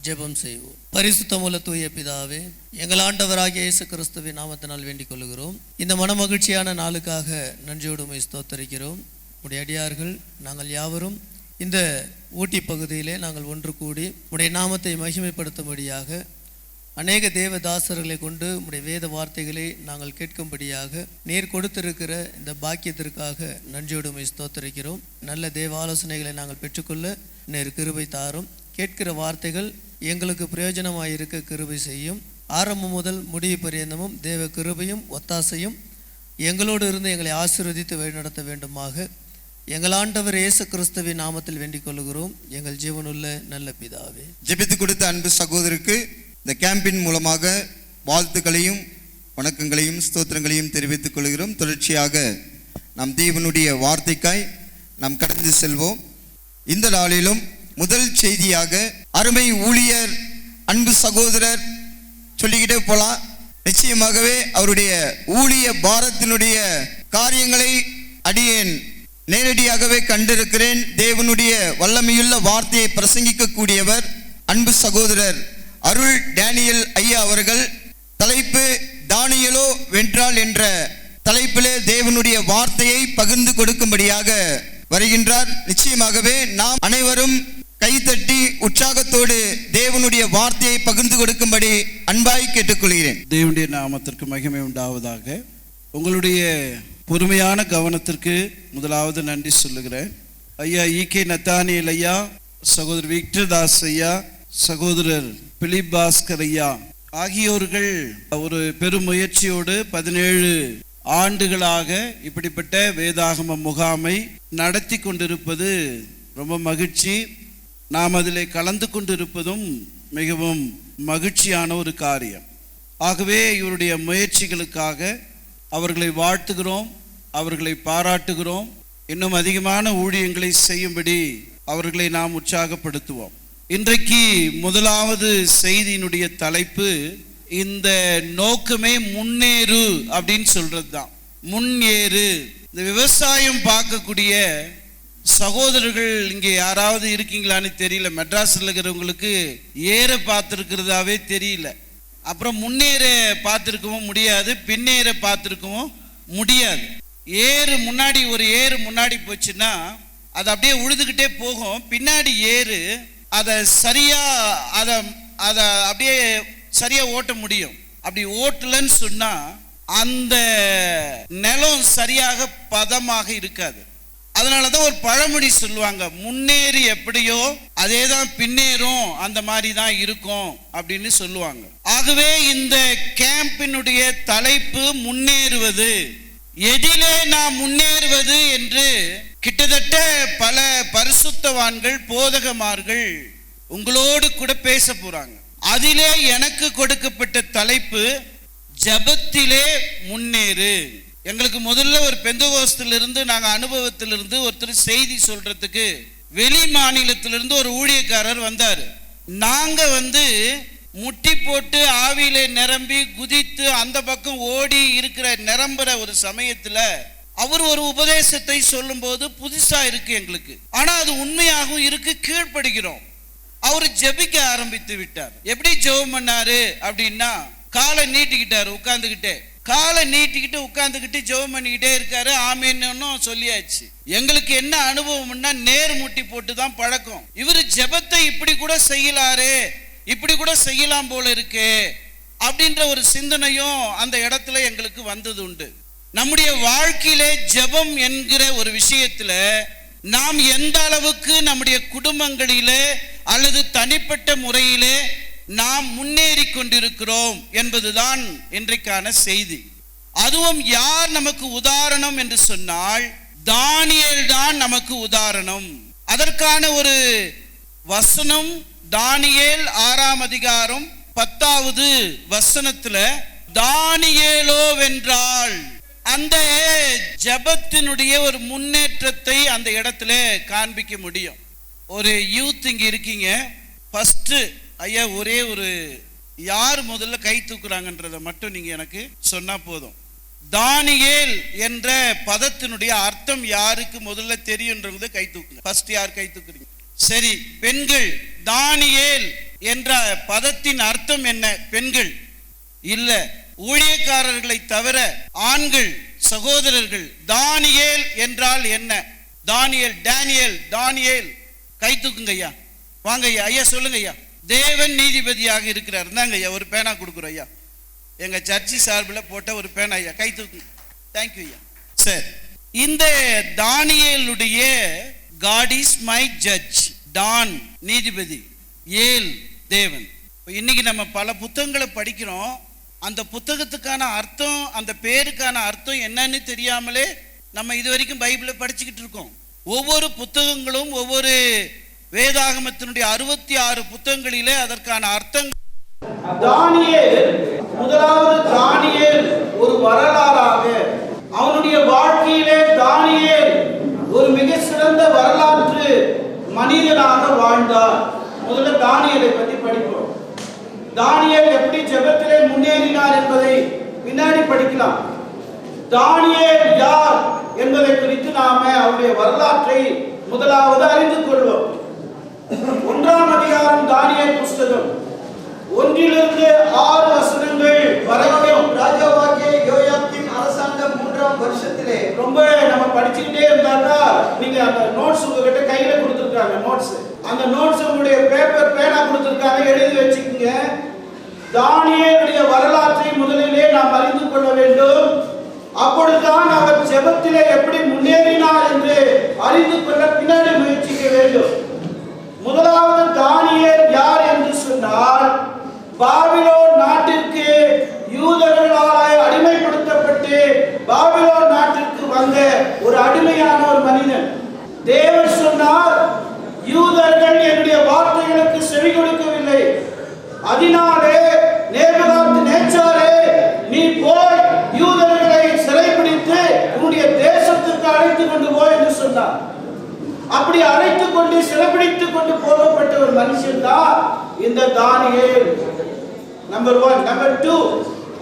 ஜெபம் செய்வோம். பரிசுத்தமுள்ள தூய பிதாவே, எங்கள் ஆண்டவராகிய இயேசு கிறிஸ்துவின் நாமத்தினால் வேண்டிக் கொள்கிறோம். இந்த மனமகிழ்ச்சியான நாளுக்காக நன்றியோடு உம்மை ஸ்தோத்தரிக்கிறோம். உடைய அடியார்கள் நாங்கள் யாவரும் இந்த ஊட்டி பகுதியிலே நாங்கள் ஒன்று கூடி உடைய நாமத்தை மகிமைப்படுத்தும்படியாக அநேக தேவதாசர்களை கொண்டு உடைய வேத வார்த்தைகளை நாங்கள் கேட்கும்படியாக நீர் கொடுத்திருக்கிற இந்த பாக்கியத்திற்காக நன்றியோடு உம்மை ஸ்தோத்தரிக்கிறோம். நல்ல தேவ ஆலோசனைகளை நாங்கள் பெற்றுக்கொள்ள நீர் கிருபை தாரும். கேட்கிற வார்த்தைகள் எங்களுக்கு பிரயோஜனமாக இருக்க கிருபை செய்யும். ஆரம்பம் முதல் முடிவு பரியந்தமும் தேவ கிருபையும் ஒத்தாசையும் எங்களோடு இருந்து எங்களை ஆசீர்வதித்து வழிநடத்த வேண்டுமாக எங்கள் ஆண்டவர் இயேசு கிறிஸ்துவின் நாமத்தில் வேண்டிக் கொள்கிறோம் எங்கள் ஜீவனுள்ள நல்ல பிதாவே. ஜெபித்து கொடுத்த அன்பு சகோதரருக்கு இந்த கேம்பின் மூலமாக வாழ்த்துக்களையும் வணக்கங்களையும் ஸ்தோத்திரங்களையும் தெரிவித்துக் கொள்கிறோம். தொடர்ச்சியாக நாம் தேவனுடைய வார்த்தைக்காய் நாம் கடந்து செல்வோம். இந்த நாளிலும் முதல் செய்தியாக அருமை ஊழியர் அன்பு சகோதரர் சொல்லிக்கிட்டே போலாம். நிச்சயமாகவே அவருடைய ஊழிய பாரத்தினுடைய காரியங்களை அடியேன் நேரடியாகவே கண்டிருக்கிறேன். தேவனுடைய வல்லமையுள்ள வார்த்தையை பிரசங்கிக்க கூடியவர் அன்பு சகோதரர் அருள் டேனியல் ஐயா அவர்கள். தலைப்பு தானியேலோ வென்றால் என்ற தலைப்பிலே தேவனுடைய வார்த்தையை பகிர்ந்து கொடுக்கும்படியாக வருகின்றார். நிச்சயமாகவே நாம் அனைவரும் கைத்தட்டி உற்சாகத்தோடு தேவனுடைய வார்த்தையை பகிர்ந்து கொடுக்கும்படி அன்பாய் கேட்டுக்கொள்கிறேன். தேவனுடைய நாமத்திற்கு மகிமை உண்டாவதாக. உங்களுடைய பொறுமையான கவனத்திற்கு முதலாவது நன்றி சொல்லுகிறேன். ஐயா ஈகே நத்தானியல் ஐயா, சகோதரர் விக்டர் தாஸ் ஐயா, சகோதரர் பிலிப் பாஸ்கர் ஐயா ஆகியோர்கள் ஒரு பெரும் முயற்சியோடு 17 ஆண்டுகளாக இப்படிப்பட்ட வேதாகம முகாமை நடத்தி கொண்டிருப்பது ரொம்ப மகிழ்ச்சி. நாம் அதிலே கலந்து கொண்டிருப்பதும் மிகவும் மகிழ்ச்சியான ஒரு காரியம். ஆகவே இவருடைய முயற்சிகளுக்காக அவர்களை வாழ்த்துகிறோம், அவர்களை பாராட்டுகிறோம். இன்னும் அதிகமான ஊழியங்களை செய்யும்படி அவர்களை நாம் உற்சாகப்படுத்துவோம். இன்றைக்கு முதலாவது செய்தியினுடைய தலைப்பு இந்த நோக்கமே முன்னேறு அப்படின்னு சொல்றது தான். முன்னேறு. இந்த விவசாயம் பார்க்கக்கூடிய சகோதரர்கள் இங்கே யாராவது இருக்கீங்களான்னு தெரியல. மெட்ராஸில் இருக்கிறவங்களுக்கு ஏற பார்த்துருக்கிறதாவே தெரியல. அப்புறம் முன்னேற பார்த்துருக்கவும் முடியாது, பின்னேற பார்த்துருக்கவும் முடியாது. முன்னாடி ஒரு ஏறு முன்னாடி போச்சுன்னா அது அப்படியே உழுதுகிட்டே போகும். பின்னாடி ஏறு அதை சரியா அதை அப்படியே சரியா ஓட்ட முடியும். அப்படி ஓட்டலன்னு சொன்னா அந்த நிலம் சரியாக பதமாக இருக்காது. அதனாலதான் ஒரு பழமொழி சொல்லுவாங்க, முன்னேறி எப்படியோ அதே தான் பின்னேறும், அந்த மாதிரி தான் இருக்கும் அப்படின்னு சொல்லுவாங்க. ஆகவே இந்த கேம்பினுடைய தலைப்பு முன்னேறுவது. எதிலே நாம் முன்னேறுவது என்று கிட்டத்தட்ட பல பரிசுத்தவான்கள் போதகமார்கள் உங்களோடு கூட பேச போறாங்க. அதிலே எனக்கு கொடுக்கப்பட்ட தலைப்பு ஜெபத்திலே முன்னேறு. எங்களுக்கு முதல்ல ஒரு பெந்தகோஸ்திலிருந்து நாங்கள் அனுபவத்திலிருந்து ஒருத்தர் செய்தி சொல்றதுக்கு வெளி மாநிலத்திலிருந்து ஒரு ஊழியக்காரர் வந்தார். நாங்க முட்டி போட்டு ஆவியிலே நிரம்பி குதித்து அந்த பக்கம் ஓடி இருக்கிற நிரம்புற ஒரு சமயத்துல அவர் ஒரு உபதேசத்தை சொல்லும் போது புதுசா இருக்கு எங்களுக்கு. ஆனா அது உண்மையாகவும் இருக்கு, கீழ்ப்படுகிறோம். அவர் ஜெபிக்க ஆரம்பித்து விட்டார். எப்படி ஜெபம் பண்ணாரு அப்படின்னா, காலை நீட்டிக்கிட்டாரு, காலை நீட்டிக்கிட்டு உட்கார்ந்துக்கிட்டு ஜெபம் பண்ணிக்கிட்டே இருக்காரு. ஆமேன்னு சொல்லியாச்சு. எங்களுக்கு என்ன அனுபவம்னா நேர் முட்டி போட்டு தான் பழக்கம். இவரு ஜெபத்தை இப்படி கூட செய்யலாரு, இப்படி கூட செய்யலாம் போல இருக்கு அப்படின்ற ஒரு சிந்தனையும் அந்த இடத்துல எங்களுக்கு வந்தது உண்டு. நம்முடைய வாழ்க்கையிலே ஜெபம் என்கிற ஒரு விஷயத்துல நாம் எந்த அளவுக்கு நம்முடைய குடும்பங்களிலே அல்லது தனிப்பட்ட முறையிலே நாம் முன்னேறி கொண்டிருக்கிறோம் என்பதுதான் இன்றைக்கான செய்தி. அதுவும் யார் நமக்கு உதாரணம் என்று சொன்னால் தானியேல் தான் நமக்கு உதாரணம். அதற்கான ஒரு வசனம் தானியேல் 6ஆம் அதிகாரம் 10வது வசனத்துல தானியேலோ வென்றால் அந்த ஜெபத்தினுடைய ஒரு முன்னேற்றத்தை அந்த இடத்துல காண்பிக்க முடியும். ஒரு யூத் இங்க இருக்கீங்க. ஃபர்ஸ்ட் ஐயா ஒரே ஒரு யார் முதல்ல கை தூக்குறாங்கன்றதை மட்டும் நீங்க எனக்கு சொன்னா போதும். தானியேல் என்ற பதத்தினுடைய அர்த்தம் யாருக்கு முதல்ல தெரியும்ன்றது கை தூக்குங்க. ஃபர்ஸ்ட் யார் கை தூக்குறீங்க? சரி, பெண்கள் தானியேல் என்ற பதத்தின் அர்த்தம் என்ன? பெண்கள் இல்ல, ஊழியக்காரர்களை தவிர ஆண்கள், சகோதரர்கள். தானியேல் என்றால் என்ன? தானியேல், டேனியேல், தானியேல். கை தூக்குங்க ஐயா, வாங்க ஐயா. ஐயா சொல்லுங்க ஐயா. தேவன் நீதிபதியாக இருக்கிறார். இருந்தாங்க ஐயா, ஒரு பேனா கொடுக்குறோம் ஐயா. எங்க சர்ச்சி சார்பில் போட்ட ஒரு பேனா ஐயா, கை தூக்கு. தேங்க்யூ ஐயா. சரி, இந்த தானியேலுடைய God is my judge, Dan நீதிபதி, ஏல் தேவன். இன்னைக்கு நம்ம பல புத்தகங்களை படிக்கிறோம். அந்த புத்தகத்துக்கான அர்த்தம், அந்த பேருக்கான அர்த்தம் என்னன்னு தெரியாமலே நம்ம இது வரைக்கும் பைபிளை படிச்சுக்கிட்டு இருக்கோம். ஒவ்வொரு புத்தகங்களும், ஒவ்வொரு வேதாகமத்தினுடைய 66 புத்தகங்களிலே அதற்கான அர்த்தம். தானியேல், முதலாவது தானியேல் ஒரு வரலாறாக, அவனுடைய வாழ்க்கையிலே தானியேல் ஒரு மிக சிறந்த வரலாற்று மனிதனாக வாழ்ந்தார். முதல்ல தானியேலை பற்றி படிப்போம். தானியேல் எப்படி ஜெபத்திலே முன்னேறினார் என்பதை பின்னாடி படிக்கலாம். தானியேல் யார் என்பதை குறித்து நாம அவருடைய வரலாற்றை முதலாவது அறிந்து கொள்வோம். 1ஆம் அதிகாரம் தானியேல் புஸ்தகம் 1 - 6 வசனங்கள் வரைக்கும். ராஜாவாகிய யோயாக்கீம் அரசாங்கம் 3ஆம் வருஷத்திலே. ரொம்ப நம்ம படிச்சுக்கிட்டே இருந்தாக்கா, நீங்க அந்த நோட்ஸ் உங்ககிட்ட கையில கொடுத்துருக்காங்க. நோட்ஸ், அந்த நோட்ஸ் உங்களுடைய பேப்பர் பேனா கொடுத்துருக்காங்க, எழுதி வச்சுக்கோங்க. தானியேலுடைய வரலாற்றை முதலிலே நாம் அறிந்து கொள்ள வேண்டும். அப்பொழுதுதான் அவர் ஜெபத்திலே எப்படி முன்னேறினார் என்று அறிந்து கொள்ள பின்னாடி முயற்சிக்க வேண்டும். முதலாவது தானியேல் யார் என்று சொன்னால், பாபிலோன் நாட்டிற்கு யூதர்களால் அடிமைப்படுத்தப்பட்டு பாபிலோன் நாட்டிற்கு வந்த ஒரு அடிமையான ஒரு மனிதன். தேவன் சொன்னார், யூதர்கள் என்னுடைய வார்த்தைகளுக்கு செவி கொடுக்கவில்லை, அதனாலே நேபுகாத்நேச்சாரே, நீ போய் யூதர்களை சிறைபிடித்து உன்னுடைய தேசத்துக்கு அழைத்து கொண்டு போய் என்று சொன்னார். அப்படி அழைத்து கொண்டு சிறைபிடித்துக் கொண்டு போகப்பட்ட ஒரு மனுஷன் தான் இந்த தானியேல். நம்பர் 1. நம்பர் 2,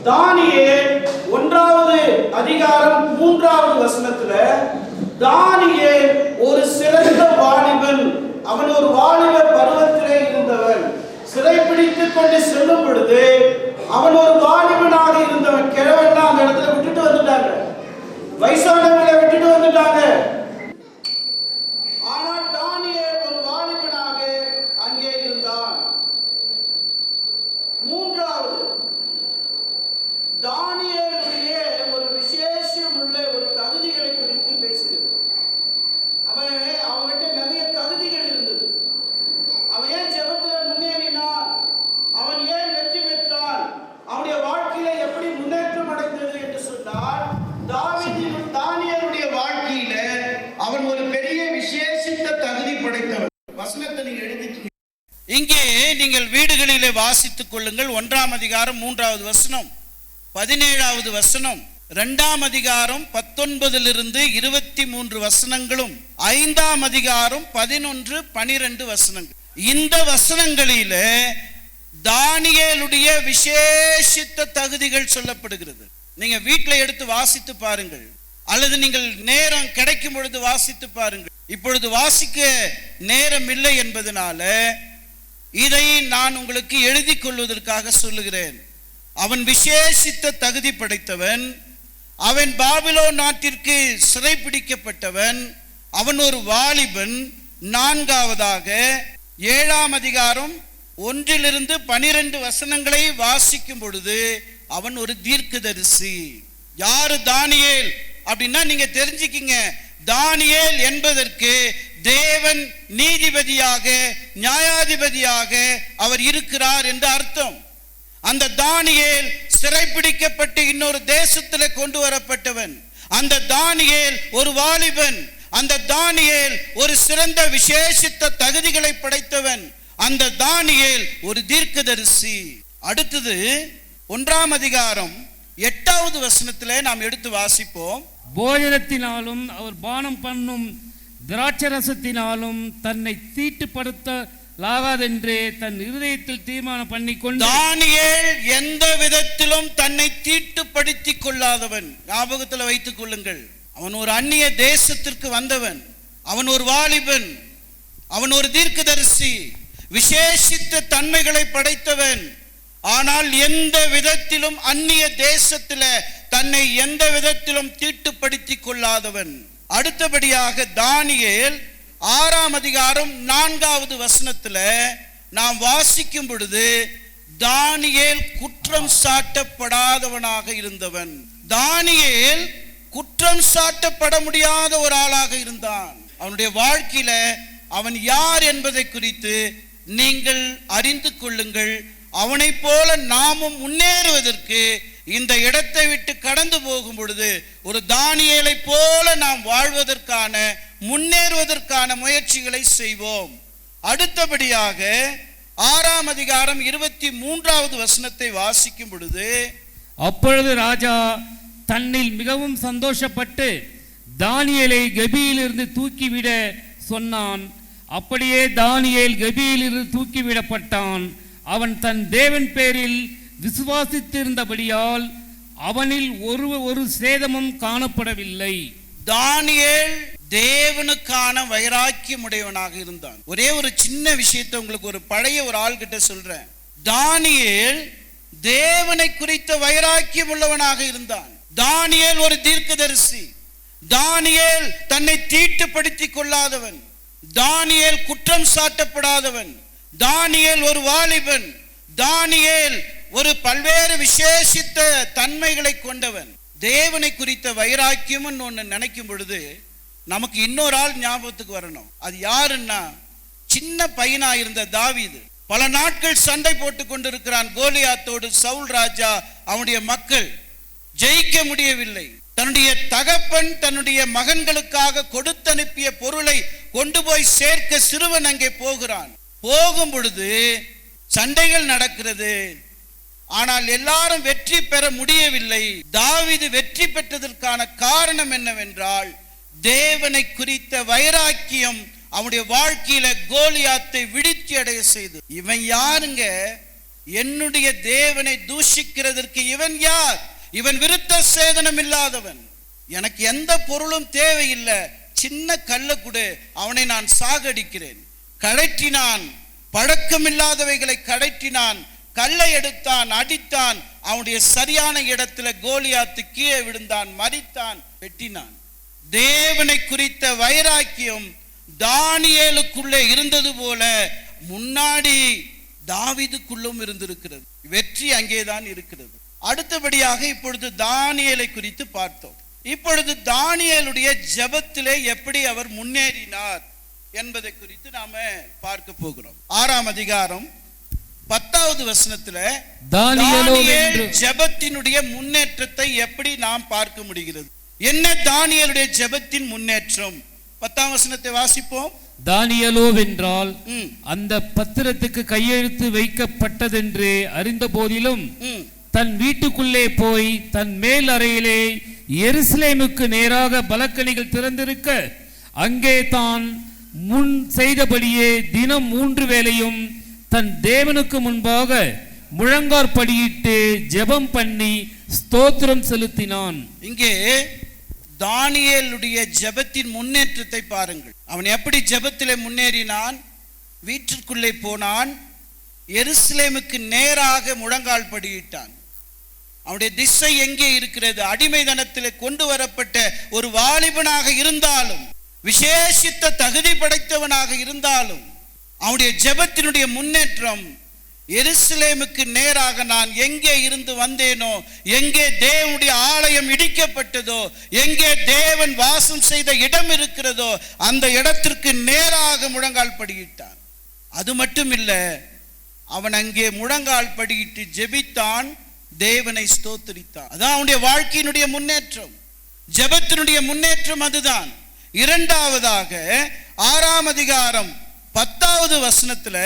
தானியேல் 1ஆவது அதிகாரம் 3ஆவது வசனத்துல, தானியேல் ஒரு சிறந்த வாலிபன். அவன் ஒரு வாலிப பருவத்திலே இருந்தவன். சிறைபிடித்துக் கொண்டு செல்லும் பொழுது அவன் ஒரு வாலிபனாக இருந்தவன். கிழவன் அந்த இடத்துல விட்டுட்டு வந்துட்டாங்க, வயசானவங்களை விட்டுட்டு வந்துட்டாங்க. ஆனால் தானியேல் ஒரு வாலிபனாக அங்கே இருந்தான். 3வது, தானியேலுடைய ஒரு விசேஷமுள்ள ஒரு தகுதிகளை குறித்து பேசுகிறது. அவன்கிட்ட நிறைய தகுதிகள் இருந்தது. அவன் ஏன் ஜெபத்துல முன்னேறினான், அவன் ஏன் வெற்றி பெற்றான், அவனுடைய வாழ்க்கையில எப்படி முன்னேற்றம் அடைந்தது என்று சொன்னால், தானியேலுடைய வாழ்க்கையில அவன் ஒரு பெரிய விசேஷித்த தகுதி படைத்தவன். வசனத்தை நீங்க எழுதிட்டீங்க. இங்கே நீங்கள் வீடுகளிலே வாசித்துக் கொள்ளுங்கள். 1ஆம் அதிகாரம் 3வது வசனம், 17வது வசனம், 2ஆம் அதிகாரம் 19 - 23 வசனங்களும், 5ஆம் அதிகாரம் 11 - 12 வசனங்கள். இந்த வசனங்களில தானியேலுடைய விசேஷித்த தகுதிகள் சொல்லப்படுகிறது. நீங்க வீட்டில் எடுத்து வாசித்து பாருங்கள், அல்லது நீங்கள் நேரம் கிடைக்கும் பொழுது வாசித்து பாருங்கள். இப்பொழுது வாசிக்க நேரம் இல்லை என்பதனால இதை நான் உங்களுக்கு எழுதி கொள்வதற்காக சொல்லுகிறேன். அவன் விசேஷித்த தகுதி படைத்தவன். அவன் பாபிலோன் நாட்டிற்கு சிறைப்பிடிக்கப்பட்டவன். அவன் ஒரு வாலிபன். 4ஆவதாக 7ஆம் அதிகாரம் 1 - 12 வசனங்களை வாசிக்கும் பொழுது அவன் ஒரு தீர்க்கதரிசி. யாரு தானியேல் அப்படின்னா நீங்க தெரிஞ்சுக்கிங்க, தானியேல் என்பதற்கு தேவன் நீதிபதியாக, நியாயாதிபதியாக அவர் இருக்கிறார் என்று அர்த்தம். அந்த தானியேல் சிறைப்பிடிக்கப்பட்டு இன்னொரு தேசத்தில் கொண்டு வரப்பட்டவன். அந்த தானியேல் ஒரு வாலிபன். அந்த தானியேல் ஒரு சிறந்த விசேஷித்த தகுதிகளை படைத்தவன். அந்த தானியேல் ஒரு தீர்க்கதரிசி. அடுத்தது 1ஆம் அதிகாரம் 8வது வசனத்திலே நாம் எடுத்து வாசிப்போம். போஜனத்தினாலும் அவர் பானம் பண்ணும் திராட்சரசத்தினாலும் தன்னை தீட்டுப்படுத்தலாகாதென்று தன் இருதயத்தில் தீர்மானம் பண்ணிக்கொண்டு. தானியேல் எந்த விதத்திலும் தன்னை தீட்டுப்படுத்திக் கொள்ளாதவன். ஞாபகத்தில் வைத்துக் கொள்ளுங்கள். அவன் ஒரு அந்நிய தேசத்திற்கு வந்தவன். அவன் ஒரு வாலிபன். அவன் ஒரு தீர்க்கதரிசி. விசேஷித்த தன்மைகளை படைத்தவன். ஆனால் எந்த விதத்திலும் அந்நிய தேசத்தில் தன்னை எந்த விதத்திலும் தீட்டுப்படுத்திக் கொள்ளாதவன். அடுத்தபடியாக தானியேல் 6ஆம் அதிகாரம் 4வது வசனத்துல நாம் வாசிக்கும் பொழுது தானியேல் குற்றம் சாட்டப்படாதவனாக இருந்தவன். தானியேல் குற்றம் சாட்டப்பட முடியாத ஒரு ஆளாக இருந்தான். அவனுடைய வாழ்க்கையில அவன் யார் என்பதை குறித்து நீங்கள் அறிந்து கொள்ளுங்கள். அவனை போல நாமும் முன்னேறுவதற்கு இந்த இடத்தை விட்டு கடந்து போகும் பொழுது ஒரு தானியேலை போல நாம் வாழ்வதற்கான முன்னேறுவதற்கான முயற்சிகளை செய்வோம். அடுத்தபடியாக 6ஆம் அதிகாரம் 23வது வசனத்தை வாசிக்கும் பொழுது, அப்பொழுது ராஜா தன்னில் மிகவும் சந்தோஷப்பட்டு தானியேலை கெபியிலிருந்து தூக்கிவிட சொன்னான். அப்படியே தானியேல் கெபியிலிருந்து தூக்கிவிடப்பட்டான். அவன் தன் தேவன் பேரில் விசுவாசித்திருந்தபடியால் அவனில் ஒரு சேதமும் காணப்படவில்லை. தானியேல் தேவனுக்கான வைராக்கியம் உடையவனாக இருந்தான். ஒரே ஒரு சின்ன விஷயத்தை உங்களுக்கு ஒரு பழைய ஒரு ஆள்கிட்ட சொல்றேன். தானியேல் தேவனை குறித்த வைராக்கியம் உள்ளவனாக இருந்தான். தானியேல் ஒரு தீர்க்கதரிசி. தானியேல் தன்னை தீட்டுப்படுத்திக் கொள்ளாதவன். தானியேல் குற்றம் சாட்டப்படாதவன். தானியேல் ஒரு வாலிபன். தானியேல் ஒரு பல்வேறு விசேஷித்த தன்மைகளை கொண்டவன். தேவனை குறித்த வைராக்கியம் ஒன்று நினைக்கும் பொழுது நமக்கு இன்னொரு ஆள் ஞாபகத்துக்கு வரணும். அது யாருன்னா, சின்ன பையனா இருந்த தாவீது. பல நாட்கள் சண்டை போட்டு கொண்டிருக்கிறான் கோலியாத்தோடு. சவுல் ராஜா அவனுடைய மக்கள் ஜெயிக்க முடியவில்லை. தன்னுடைய தகப்பன் தன்னுடைய மகன்களுக்காக கொடுத்தனுப்பிய பொருளை கொண்டு போய் சேர்க்க சிறுவன் அங்கே போகிறான். போகும் பொழுது சண்டைகள் நடக்கிறது. ஆனால் எல்லாரும் வெற்றி பெற முடியவில்லை. தாவீது வெற்றி பெற்றதற்கான காரணம் என்னவென்றால், தேவனை குறித்த வைராக்கியம் அவனுடைய வாழ்க்கையில கோலியாத்தை விடுத்தி அடைய செய்து. இவன் யாருங்க? என்னுடைய தேவனை தூஷிக்கிறதற்கு இவன் யார்? இவன் விருத்த சேதனம் இல்லாதவன். எனக்கு எந்த பொருளும் தேவையில்லை, சின்ன கல்ல கொடு, அவனை நான் சாகடிக்கிறேன். கடற்றினான், பழக்கமில்லாதவைகளை கடற்றினான், கல்லை எடுத்தான், அடித்தான். அவனுடைய சரியான இடத்துல கோலியாத்து கீழே விழுந்தான், மரித்தான், வெட்டினான். தேவனை குறித்த வைராக்கியம் தானியேலுக்குள்ளே இருந்தது போல முன்னாடி தாவீதுக்குள்ளும் இருந்திருக்கிறது. வெற்றி அங்கேதான் இருக்கிறது. அடுத்தபடியாக இப்பொழுது தானியேலை குறித்து பார்த்தோம். இப்பொழுது தானியேலுடைய ஜெபத்திலே எப்படி அவர் முன்னேறினார் என்பதை குறித்து நாம பார்க்க போகிறோம். 6ஆம் அதிகாரம் 10வது வசனத்துல தானியேல் ஜெபத்தினுடைய முன்னேற்றத்தை எப்படி நாம் பார்க்க முடிகிறது? என்ன தானியேலுடைய ஜெபத்தின் முன்னேற்றம்? 10ஆம் வசனத்தை வாசிப்போம். தானியேலோ வென்றால் அந்த பத்திரத்துக்கு கையெழுத்து வைக்கப்பட்டதென்று அறிந்த போதிலும் தன் வீட்டுக்குள்ளே போய் தன் மேல் அறையிலே எருசலேமுக்கு நேராக பலக்கணிகள் திறந்திருக்க அங்கே தான் முன் செய்தபடியே தினம் 3 வேளையும் தன் தேவனுக்கு முன்பாக முழங்காற்படியிட்டு ஜெபம் பண்ணி ஸ்தோத்திரம் செலுத்தினான். இங்கே தானியேலுடைய ஜெபத்தின் முன்னேற்றத்தை பாருங்கள். அவன் எப்படி ஜெபத்திலே முன்னேறினான்? வீட்டிற்குள்ளே போனான், எருசலேமுக்கு நேராக முழங்கால் படியிட்டான். அவனுடைய திசை எங்கே இருக்கிறது? அடிமைதனத்திலே கொண்டு வரப்பட்ட ஒரு வாலிபனாக இருந்தாலும், விசேஷித்த தகுதி படைத்தவனாக இருந்தாலும், அவனுடைய ஜெபத்தினுடைய முன்னேற்றம் எருசலேமுக்கு நேராக நான் எங்கே இருந்து வந்தேனோ, எங்கே தேவனுடைய ஆலயம் இடிக்கப்பட்டதோ, எங்கே தேவன் வாசம் செய்த இடம் இருக்கிறதோ அந்த இடத்திற்கு நேராக முழங்கால் படியிட்டான். அது மட்டும் இல்ல, அவன் அங்கே முழங்கால் படியிட்டு ஜெபித்தான், தேவனை ஸ்தோத்திரித்தான். அதான் அவனுடைய வாழ்க்கையினுடைய முன்னேற்றம், ஜெபத்தினுடைய முன்னேற்றம் அதுதான். இரண்டாவதாக 6ஆம் அதிகாரம் 10வது வசனத்துல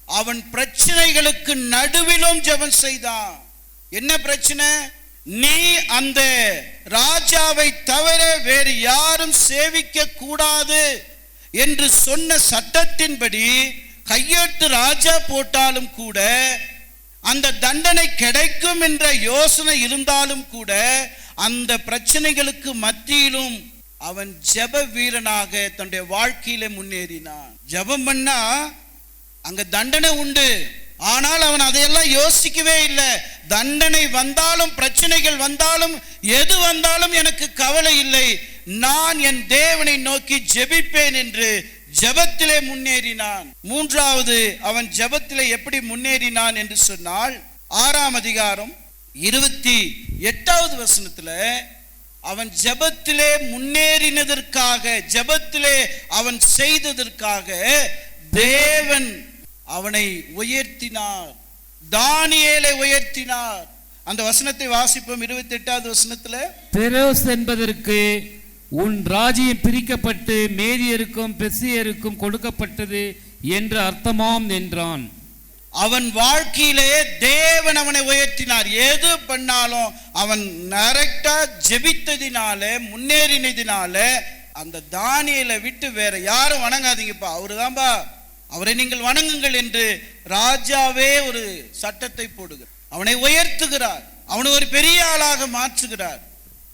அவன் பிரச்சனைகளுக்கு நடுவிலும் ஜெபம் செய்தான். என்ன பிரச்சனை? நீ அந்த ராஜாவை தவிர வேறு யாரும் சேவிக்க கூடாது என்று சொன்ன சட்டத்தின்படி கையெழுத்து ராஜா போட்டாலும் கூட, அந்த தண்டனை கிடைக்கும் என்ற யோசனை இருந்தாலும் கூட, அந்த பிரச்சனைகளுக்கு மத்தியிலும் அவன் ஜெப வீரனாக தன்னுடைய வாழ்க்கையில முன்னேறினான். ஜெபம் பண்ணா அங்க தண்டனை உண்டு. ஆனால் அவன் அதையெல்லாம் யோசிக்கவே இல்லை. தண்டனை வந்தாலும் பிரச்சனைகள் வந்தாலும் எது வந்தாலும் எனக்கு கவலை இல்லை, நான் என் தேவனை நோக்கி ஜெபிப்பேன் என்று ஜெபத்திலே முன்னேறினான். மூன்றாவது அவன் ஜெபத்திலே எப்படி முன்னேறினான் என்று சொன்னால் 6ஆம் அதிகாரம் 28வது வசனத்துல அவன் ஜெபத்திலே முன்னேறினதற்காக, ஜெபத்திலே அவன் செய்ததற்காக தேவன் அவனை உயர்த்தினார், தானியேலை உயர்த்தினார். அந்த வசனத்தை வாசிப்போம். 28வது வசனத்துல, பெரோஸ் என்பதற்கு உன் ராஜ்யம் பிரிக்கப்பட்டு மேதியருக்கும் பெர்சியருக்கும் கொடுக்கப்பட்டது என்று அர்த்தமாம் என்றான். அவன் வாழ்க்கையிலே தேவன் அவனை உயர்த்தினார். எது பண்ணாலும் அவன் டைரக்டா ஜெபித்ததினாலே, முன்னேறினதினாலே, அந்த தானியேலை விட்டு வேற யாரும் வணங்காதீங்கப்பா, அவருதான்பா, அவரை நீங்கள் வணங்குங்கள் என்று ராஜாவே ஒரு சட்டத்தை போடுகிறார். அவனை உயர்த்துகிறார், அவனை ஒரு பெரிய ஆளாக மாற்றுகிறார்.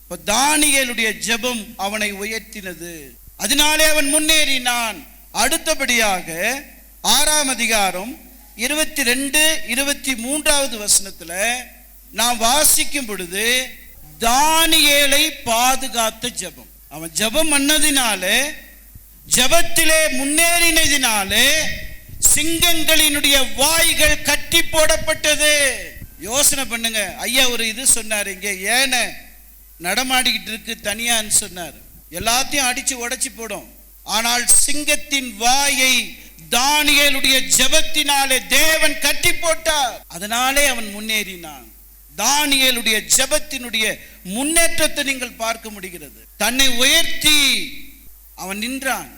இப்ப தானியேலுடைய ஜெபம் அவனை உயர்த்தினது, அதனாலே அவன் முன்னேறினான். அடுத்தபடியாக 6ஆம் அதிகாரம் 22, 23வது வசனத்துல நாம் வாசிக்கும் பொழுது தானியேலை பாதுகாத்த ஜெபம். அவன் ஜெபம் பண்ணதினாலே, ஜெபத்திலே முன்னேறினதினாலே சிங்கங்களினுடைய வாய்கள் கட்டி போடப்பட்டது. யோசனை பண்ணுங்க. ஐயா ஒரு இது சொன்னார், இங்க ஏன நடமாடிக்கிட்டு இருக்கு தனியான்னு சொன்னார். எல்லாத்தையும் அடிச்சு உடைச்சு போடும். ஆனால் சிங்கத்தின் வாயை தானியேலுடைய ஜெபத்தினாலே தேவன் கட்டி போட்டார். அதனாலே அவன் முன்னேறினான். தானியேலுடைய ஜெபத்தினுடைய முன்னேற்றத்தை நீங்கள் பார்க்க முடிகிறது. தன்னை உயர்த்தி அவன் நின்றான்.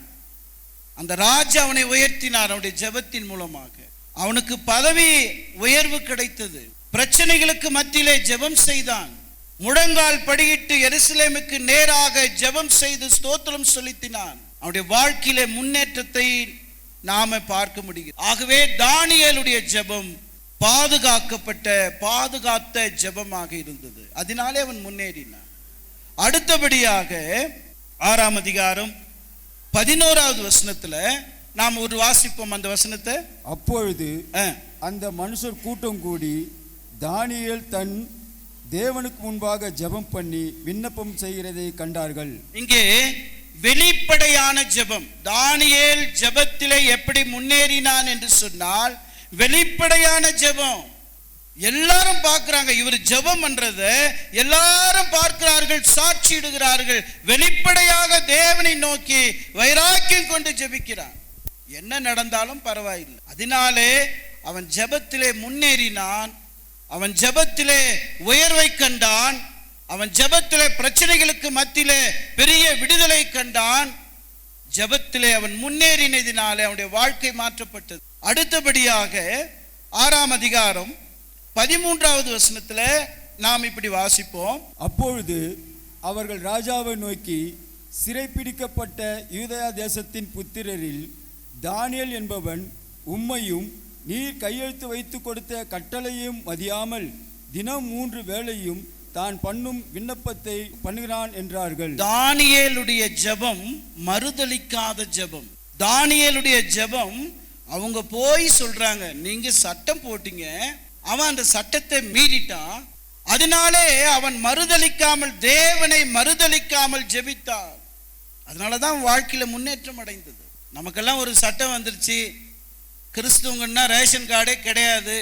அந்த ராஜா அவனை உயர்த்தினார் அவனுடைய ஜெபத்தின் மூலமாக. அவனுக்கு பதவி உயர்வு கிடைத்தது. பிரச்சனைகளுக்கு மத்தியிலே ஜெபம் செய்தான். முழங்கால் படியிட்டு எருசலேமுக்கு நேராக ஜெபம் செய்து ஸ்தோத்திரம் செலுத்தினான். அவனுடைய வாழ்க்கையிலே முன்னேற்றத்தை நாம பார்க்க முடியும். ஆகவே தானியேலுடைய ஜெபம் பாதுகாத்த ஜெபமாக இருந்தது. அதனாலே அவன் முன்னேறினான். அடுத்தபடியாக 6ஆம் அதிகாரம் 11வது வசனத்துல நாம் ஒரு வாசிப்போம் அந்த வசனத்தை. அப்பொழுது அந்த மனுஷர் கூட்டம் கூடி தானியேல் தன் தேவனுக்கு முன்பாக ஜெபம் பண்ணி விண்ணப்பம் செய்கிறதை கண்டார்கள். இங்கே வெளிப்படையான ஜெபம். தானியேல் ஜெபத்திலே எப்படி முன்னேறினான் என்று சொன்னால் வெளிப்படையான ஜெபம். எல்லாரும் பார்க்கிறாங்க, இவர் ஜெபம் பண்றத எல்லாரும் பார்க்கிறார்கள், சாட்சியிடுகிறார்கள். வெளிப்படையாக தேவனை நோக்கி வைராக்கியம் கொண்டு ஜெபிக்கிறான். என்ன நடந்தாலும் பரவாயில்லை. அதனாலே அவன் ஜெபத்திலே முன்னேறினான். அவன் ஜெபத்திலே உயர்வை கண்டான். அவன் ஜெபத்திலே பிரச்சனைகளுக்கு மத்தியிலே பெரிய விடுதலை கண்டான். ஜெபத்திலே அவன் முன்னேறினதினாலே அவனுடைய வாழ்க்கை மாற்றப்பட்டது. அடுத்தபடியாக 6ஆம் அதிகாரம் 13வது வசனத்துல நாம் இப்படி வாசிப்போம். அப்பொழுது அவர்கள் ராஜாவை நோக்கி, சிறைப்பிடிக்கப்பட்ட யூதயா தேசத்தின் புத்திரரில் தானியேல் என்பவன் உம்மையும் நீர் கையெழுத்து வைத்து கொடுத்த கட்டளையும் மதியாமல் தினம் 3 வேளையும் தான் பண்ணும் விண்ணப்பத்தை பண்ணுகிறான் என்றார்கள். தானியேலுடைய ஜெபம் மறுதலிக்காத ஜெபம். தானியேலுடைய ஜெபம், அவங்க போய் சொல்றாங்க, நீங்க சட்டம் போட்டீங்க, அவன் அந்த சட்டத்தை மீறிட்டான், அதனாலே அவன் மறுதலிக்காமல், தேவனை மறுதலிக்காமல் ஜெபித்தான். அதனாலதான் வாழ்க்கையில முன்னேற்றம் அடைந்தது. நமக்கெல்லாம் ஒரு சட்டம் வந்துருச்சு, கிறிஸ்துவங்கன்னா ரேஷன் கார்டே கிடையாது,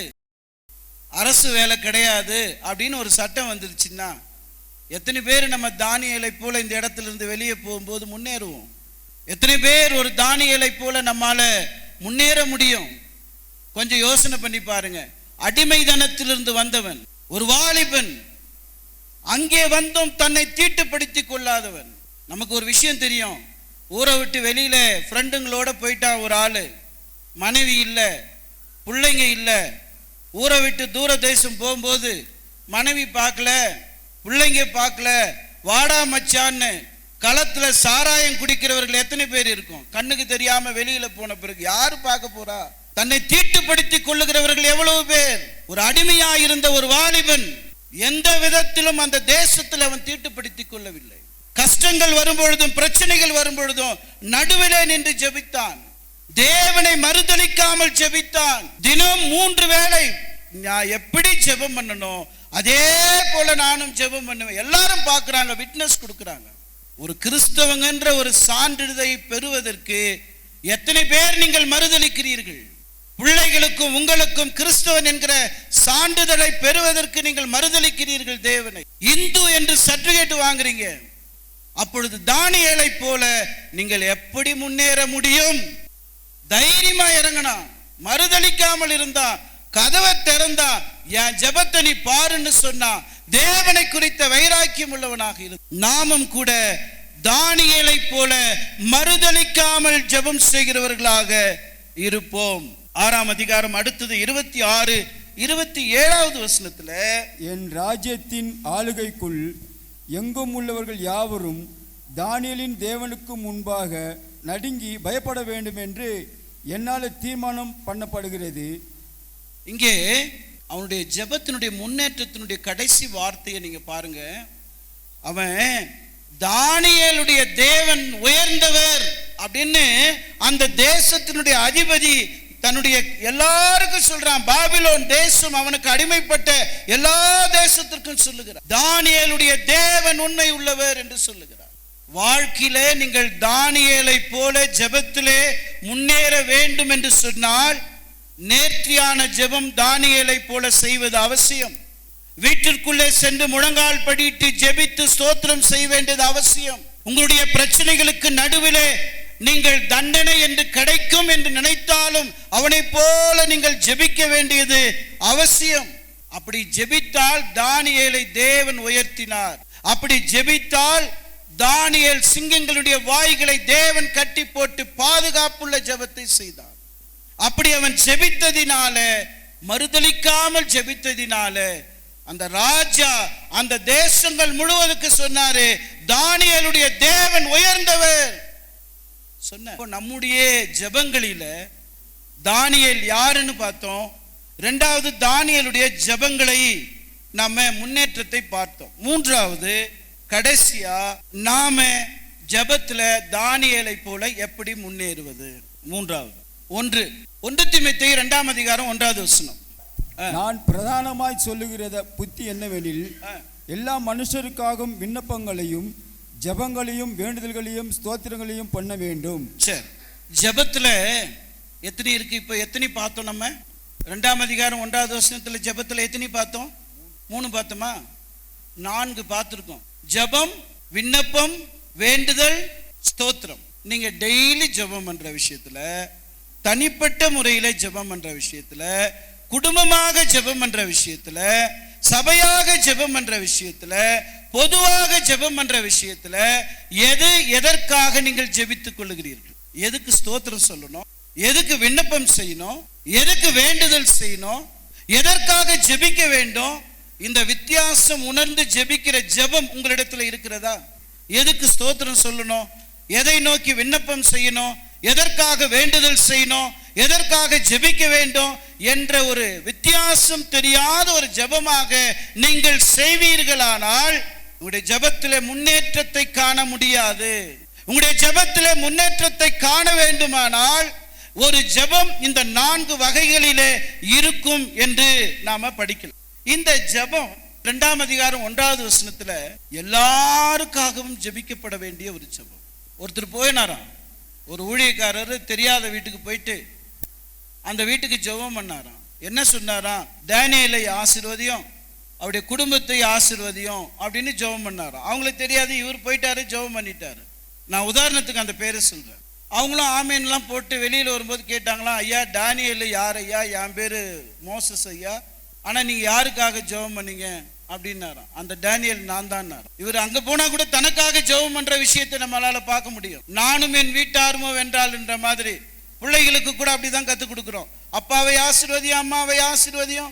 அரசு வேலை கிடையாது அப்படின்னு ஒரு சட்டம் வந்துருச்சுன்னா எத்தனை பேர் நம்ம தானியேலை போல இந்த இடத்துல இருந்து வெளியே போகும்போது முன்னேறுவோம்? எத்தனை பேர் ஒரு தானியேலை போல நம்மால முன்னேற முடியும்? கொஞ்சம் யோசனை பண்ணி பாருங்க. அடிமைதனத்திலிருந்து வந்தவன், ஒரு வாலிபன், அங்கே வந்தும் தன்னை தீட்டுப்படுத்தி கொள்ளாதவன். நமக்கு ஒரு விஷயம் தெரியும், ஊரை விட்டு வெளியில ஃப்ரெண்டுங்களோட போயிட்டா ஒரு ஆளு, மனைவி இல்லை, பிள்ளைங்க இல்லை, ஊரை விட்டு தூர தேசம் போகும்போது மனைவி பார்க்கல, பிள்ளைங்க பார்க்கல, வாடா மச்சான்னு களத்துல சாராயம் குடிக்கிறவர்கள் எத்தனை பேர் இருக்கும்? கண்ணுக்கு தெரியாம வெளியில போன பிறகு யாரு பார்க்க போறா? தன்னை தீட்டுப்படுத்தி கொள்ளுகிறவர்கள் எவ்வளவு பேர்? ஒரு அடிமையா இருந்த ஒரு வாலிபன் எந்த விதத்திலும் அந்த தேசத்தில் அவன் தீட்டுப்படுத்தி கொள்ளவில்லை. கஷ்டங்கள் வரும்பொழுதும் பிரச்சனைகள் வரும்பொழுதும் நடுவிலே நின்று ஜெபித்தான். தேவனை மறுதலிக்காமல் ஜெபித்தான். தினம் 3 வேளை நான் எப்படி ஜெபம் பண்ணணும் அதே போல நானும் ஜெபம் பண்ணுவேன். எல்லாரும் பார்க்கறாங்க, விட்னஸ் கொடுக்கறாங்க. ஒரு கிறிஸ்தவங்கன்ற ஒரு சான்றிதழை பெறுவதற்கு எத்தனை பேர் நீங்கள் மறுதலிக்கிறீர்கள்? பிள்ளைகளுக்கும் உங்களுக்கும் கிறிஸ்தவன் என்கிற சான்றிதழை பெறுவதற்கு நீங்கள் மறுதலிக்கிறீர்கள் தேவனை. இந்து என்று சர்டிபிகேட் வாங்குறீங்க. அப்பொழுது தானியேலை போல நீங்கள் எப்படி முன்னேற முடியும்? தைரியமா இறங்கினா, மறுதலிக்காமல் இருந்தா, கதவை திறந்தா, என் ஜெபத்தை நீ பாருன்னு சொன்னா, தேவனை குறித்த வைராக்கியம் உள்ளவனாக இரு. நாமும் கூட தானியேலை போல மறுதலிக்காமல் ஜெபம் செய்கிறவர்களாக இருப்போம். 6ஆம் அதிகாரம் அடுத்தது 26, 27வது வசனத்துல, என் ராஜ்யத்தின் ஆளுகைக்குள் எங்கும் உள்ளவர்கள் யாவரும் தானியேலின் தேவனுக்கு முன்பாக நடுங்கி பயப்பட வேண்டும் என்று என்னால் தீர்மானம் பண்ணப்படுகிறது. இங்கே அவனுடைய ஜெபத்தினுடைய முன்னேற்றத்தினுடைய கடைசி வார்த்தையை நீங்க பாருங்க. அவன் தானியேலுடைய தேவன் உயர்ந்தவர் அப்படின்னு அந்த தேசத்தினுடைய அதிபதி தன்னுடைய எல்லாருக்கும் சொல்றான். பாபிலோன் தேசம் அவனுக்கு அடிமைப்பட்ட எல்லா தேசத்திற்கும் சொல்லுகிறார், தானியேலுடைய தேவன் உண்மை உள்ளவர் என்று சொல்லுகிறார். வாழ்க்கையிலே நீங்கள் தானியேலை போல ஜெபத்திலே முன்னேற வேண்டும் என்று சொன்னால் நேர்த்தியான ஜெபம் தானியேலை போல செய்வது அவசியம். வீட்டிற்குள்ளே சென்று முழங்கால் படிட்டு ஜெபித்து ஸ்தோத்திரம் செய்ய வேண்டியது அவசியம். உங்களுடைய பிரச்சனைகளுக்கு நடுவிலே நீங்கள் தண்டனை என்று கிடைக்கும் என்று நினைத்தாலும் அவனை போல நீங்கள் ஜெபிக்க வேண்டியது அவசியம். அப்படி ஜெபித்தால் தானியேலை தேவன் உயர்த்தினார். அப்படி ஜெபித்தால் தானியேல் சிங்கங்களுடைய வாய்களை தேவன் கட்டி போட்டு பாதுகாப்புள்ள ஜெபத்தை செய்தார். அப்படி அவன் ஜெபித்ததினால, மறுதலிக்காமல் ஜெபித்ததினால அந்த ராஜா அந்த தேசங்கள் முழுவதுக்கு சொன்னாரு, தானியேலுடைய தேவன் உயர்ந்தவர் சொன்ன. நம்முடைய ஜெபங்களில தானியேல் யாருன்னு பார்த்தோம். 2வது தானியேலுடைய ஜெபங்களை நாம முன்னேற்றத்தை பார்த்தோம். 3வது கடைசியா நாம ஜெபத்துல தானியேலை போல எப்படி முன்னேறுவது. 3வது 1 தீமோத்தேயு 2ஆம் அதிகாரம் 1வது வசனம். நான் பிரதானமாய் சொல்லுகிறத புத்தி என்னவெனில், எல்லா மனுஷருக்காகவும் விண்ணப்பங்களையும் ஜெபங்களையும் வேண்டுதல்களையும் ஸ்தோத்திரங்களையும் பண்ண வேண்டும். சரி, ஜெபத்துல எத்தனை இருக்கு? இப்போ எத்தனை பார்த்தோம்? நம்ம 2ஆம் அதிகாரம் 1வது வசனத்துல ஜெபத்துல எத்தனை பார்த்தோம்? 3 பார்த்தோமா? 4 பார்த்துருக்கோம். ஜெபம், விண்ணப்பம், வேண்டுதல், ஸ்தோத்திரம். நீங்க டெய்லி ஜெபம் பண்ற விஷயத்துல, தனிப்பட்ட முறையில ஜெபம் பண்ற விஷயத்துல, குடும்பமாக ஜெபம் பண்ற விஷயத்துல, சபையாக ஜெபம் பண்ற விஷயத்துல, பொதுவாக ஜெபம் பண்ற விஷயத்துல எதற்காக நீங்கள் ஜெபித்துக் கொள்ளுகிறீர்கள்? எதுக்கு ஸ்தோத்திரம் சொல்லணும்? எதுக்கு விண்ணப்பம் செய்யணும்? எதுக்கு வேண்டுதல் செய்யணும்? எதற்காக ஜெபிக்க வேண்டும்? இந்த வித்தியாசம் உணர்ந்து ஜெபிக்கிற ஜெபம் உங்களிடத்துல இருக்கிறதா? எதுக்கு ஸ்தோத்திரம் சொல்லணும்? எதை நோக்கி விண்ணப்பம் செய்யணும்? எதற்காக வேண்டுதல் செய்யணும்? எதற்காக ஜெபிக்க வேண்டும் என்ற ஒரு வித்தியாசம் தெரியாத ஒரு ஜெபமாக நீங்கள் செய்வீர்களானால் உங்களுடைய ஜெபத்திலே முன்னேற்றத்தை காண முடியாது. உங்களுடைய ஜெபத்திலே முன்னேற்றத்தை காண வேண்டுமானால் ஒரு ஜெபம் இந்த 4 வகைகளிலே இருக்கும் என்று நாம படிக்கலாம். இந்த ஜெபம் 2ஆம் அதிகாரம் 1வது வசனத்துல எல்லாருக்காகவும் ஜெபிக்கப்பட வேண்டிய ஒரு ஜெபம். ஒருத்தர் போயினாராம், ஒரு ஊழியக்காரர் தெரியாத வீட்டுக்கு போயிட்டு அந்த வீட்டுக்கு ஜெபம் பண்ணாராம். என்ன சொன்னாராம்? தானியேலை ஆசீர்வதியும், அவருடைய குடும்பத்தை ஆசீர்வதியும் அப்படின்னு ஜெபம் பண்ணாராம். அவங்களுக்கு தெரியாது, இவர் போயிட்டாரு ஜெபம் பண்ணிட்டாரு. நான் உதாரணத்துக்கு அந்த பேரை சொல்றேன். அவங்களும் ஆமீன்லாம் போட்டு வெளியில் வரும்போது கேட்டாங்களாம், ஐயா தானியேல் யார் ஐயா? என் பேரு மோசஸ் ஐயா, ஆனா நீங்க யாருக்காக ஜெபம் பண்ணீங்க அப்படின்னாராம். அந்த தானியேல் நான் தான். இவர் அங்க போனா கூட தனக்காக ஜெபம் பண்ற விஷயத்தை நம்மளால பார்க்க முடியும். நானும் என் வீட்டாருமோ வென்றால் என்ற மாதிரி பிள்ளைகளுக்கு கூட அப்படிதான் கற்றுக் கொடுக்குறோம். அப்பாவை ஆசீர்வதியும், அம்மாவை ஆசீர்வதியும்,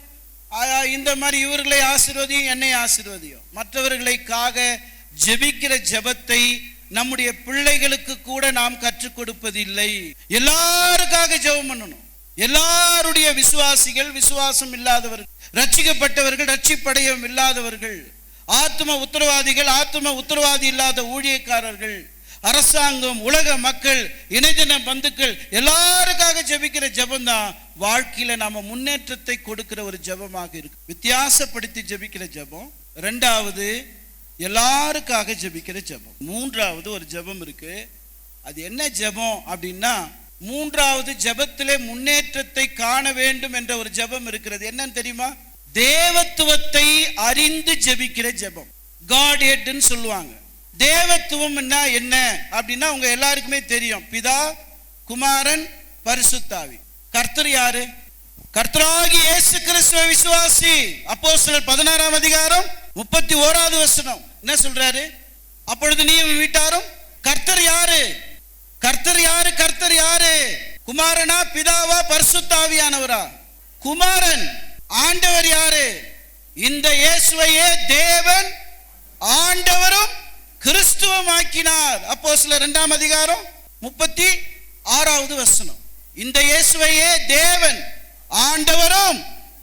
இந்த மாதிரி இவர்களை ஆசீர்வதியும், என்னை ஆசீர்வதியும். மற்றவர்களுக்காக ஜெபிக்கிற ஜெபத்தை நம்முடைய பிள்ளைகளுக்கு கூட நாம் கற்றுக் கொடுப்பதில்லை. எல்லாருக்காக ஜெபம் பண்ணணும். எல்லாருடைய விசுவாசிகள், விசுவாசம் இல்லாதவர்கள், ரட்சிக்கப்பட்டவர்கள், ரட்சிப்படையும் இல்லாதவர்கள், ஆத்ம உத்தரவாதிகள், ஆத்ம உத்தரவாதி இல்லாத ஊழியக்காரர்கள், அரசாங்கம், உலக மக்கள், இணையதள பந்துக்கள் எல்லாருக்காக ஜெபிக்கிற ஜெபம் தான் வாழ்க்கையில நாம முன்னேற்றத்தை கொடுக்கிற ஒரு ஜெபமாக இருக்கு. வித்தியாசப்படுத்தி ஜெபிக்கிற ஜெபம். ரெண்டாவது எல்லாருக்காக ஜெபிக்கிற ஜெபம். மூன்றாவது ஒரு ஜெபம் இருக்கு. அது என்ன ஜெபம் அப்படின்னா, மூன்றாவது ஜெபத்திலே முன்னேற்றத்தை காண வேண்டும் என்ற ஒரு ஜெபம் இருக்கிறது. என்னன்னு தெரியுமா? தேவத்துவத்தை அறிந்து ஜெபிக்கிற ஜெபம். காட் ஹெட்னு சொல்லுவாங்க. தேவத்துவம் என்ன அப்படின்னா உங்க எல்லாருக்குமே தெரியும். பிதா, குமாரன், பரிசுத்தாவி. கர்த்தர் யாரு? கர்த்தராகிய இயேசு கிறிஸ்துவை விசுவாசி. அப்போஸ்தலர் 16ஆம் அதிகாரம் 31வது வசனம் என்ன சொல்றாரு? அப்பொழுது நீயும் வீட்டாரும் கர்த்தர் யாரு? கர்த்தர் யாரு? கர்த்தர் யாரு? குமாரனா, பிதாவா, பரிசுத்தாவியானவரா? குமாரன். ஆண்டவர் யாரு? இந்த இயேசுவையே தேவன் ஆண்டவரும் கிறிஸ்துவம் ஆக்கினார். அப்போஸ்தலர் 2ஆம் அதிகாரம் 36வது வசனம். இந்த இயேசுவையே தேவன் ஆண்டவரும்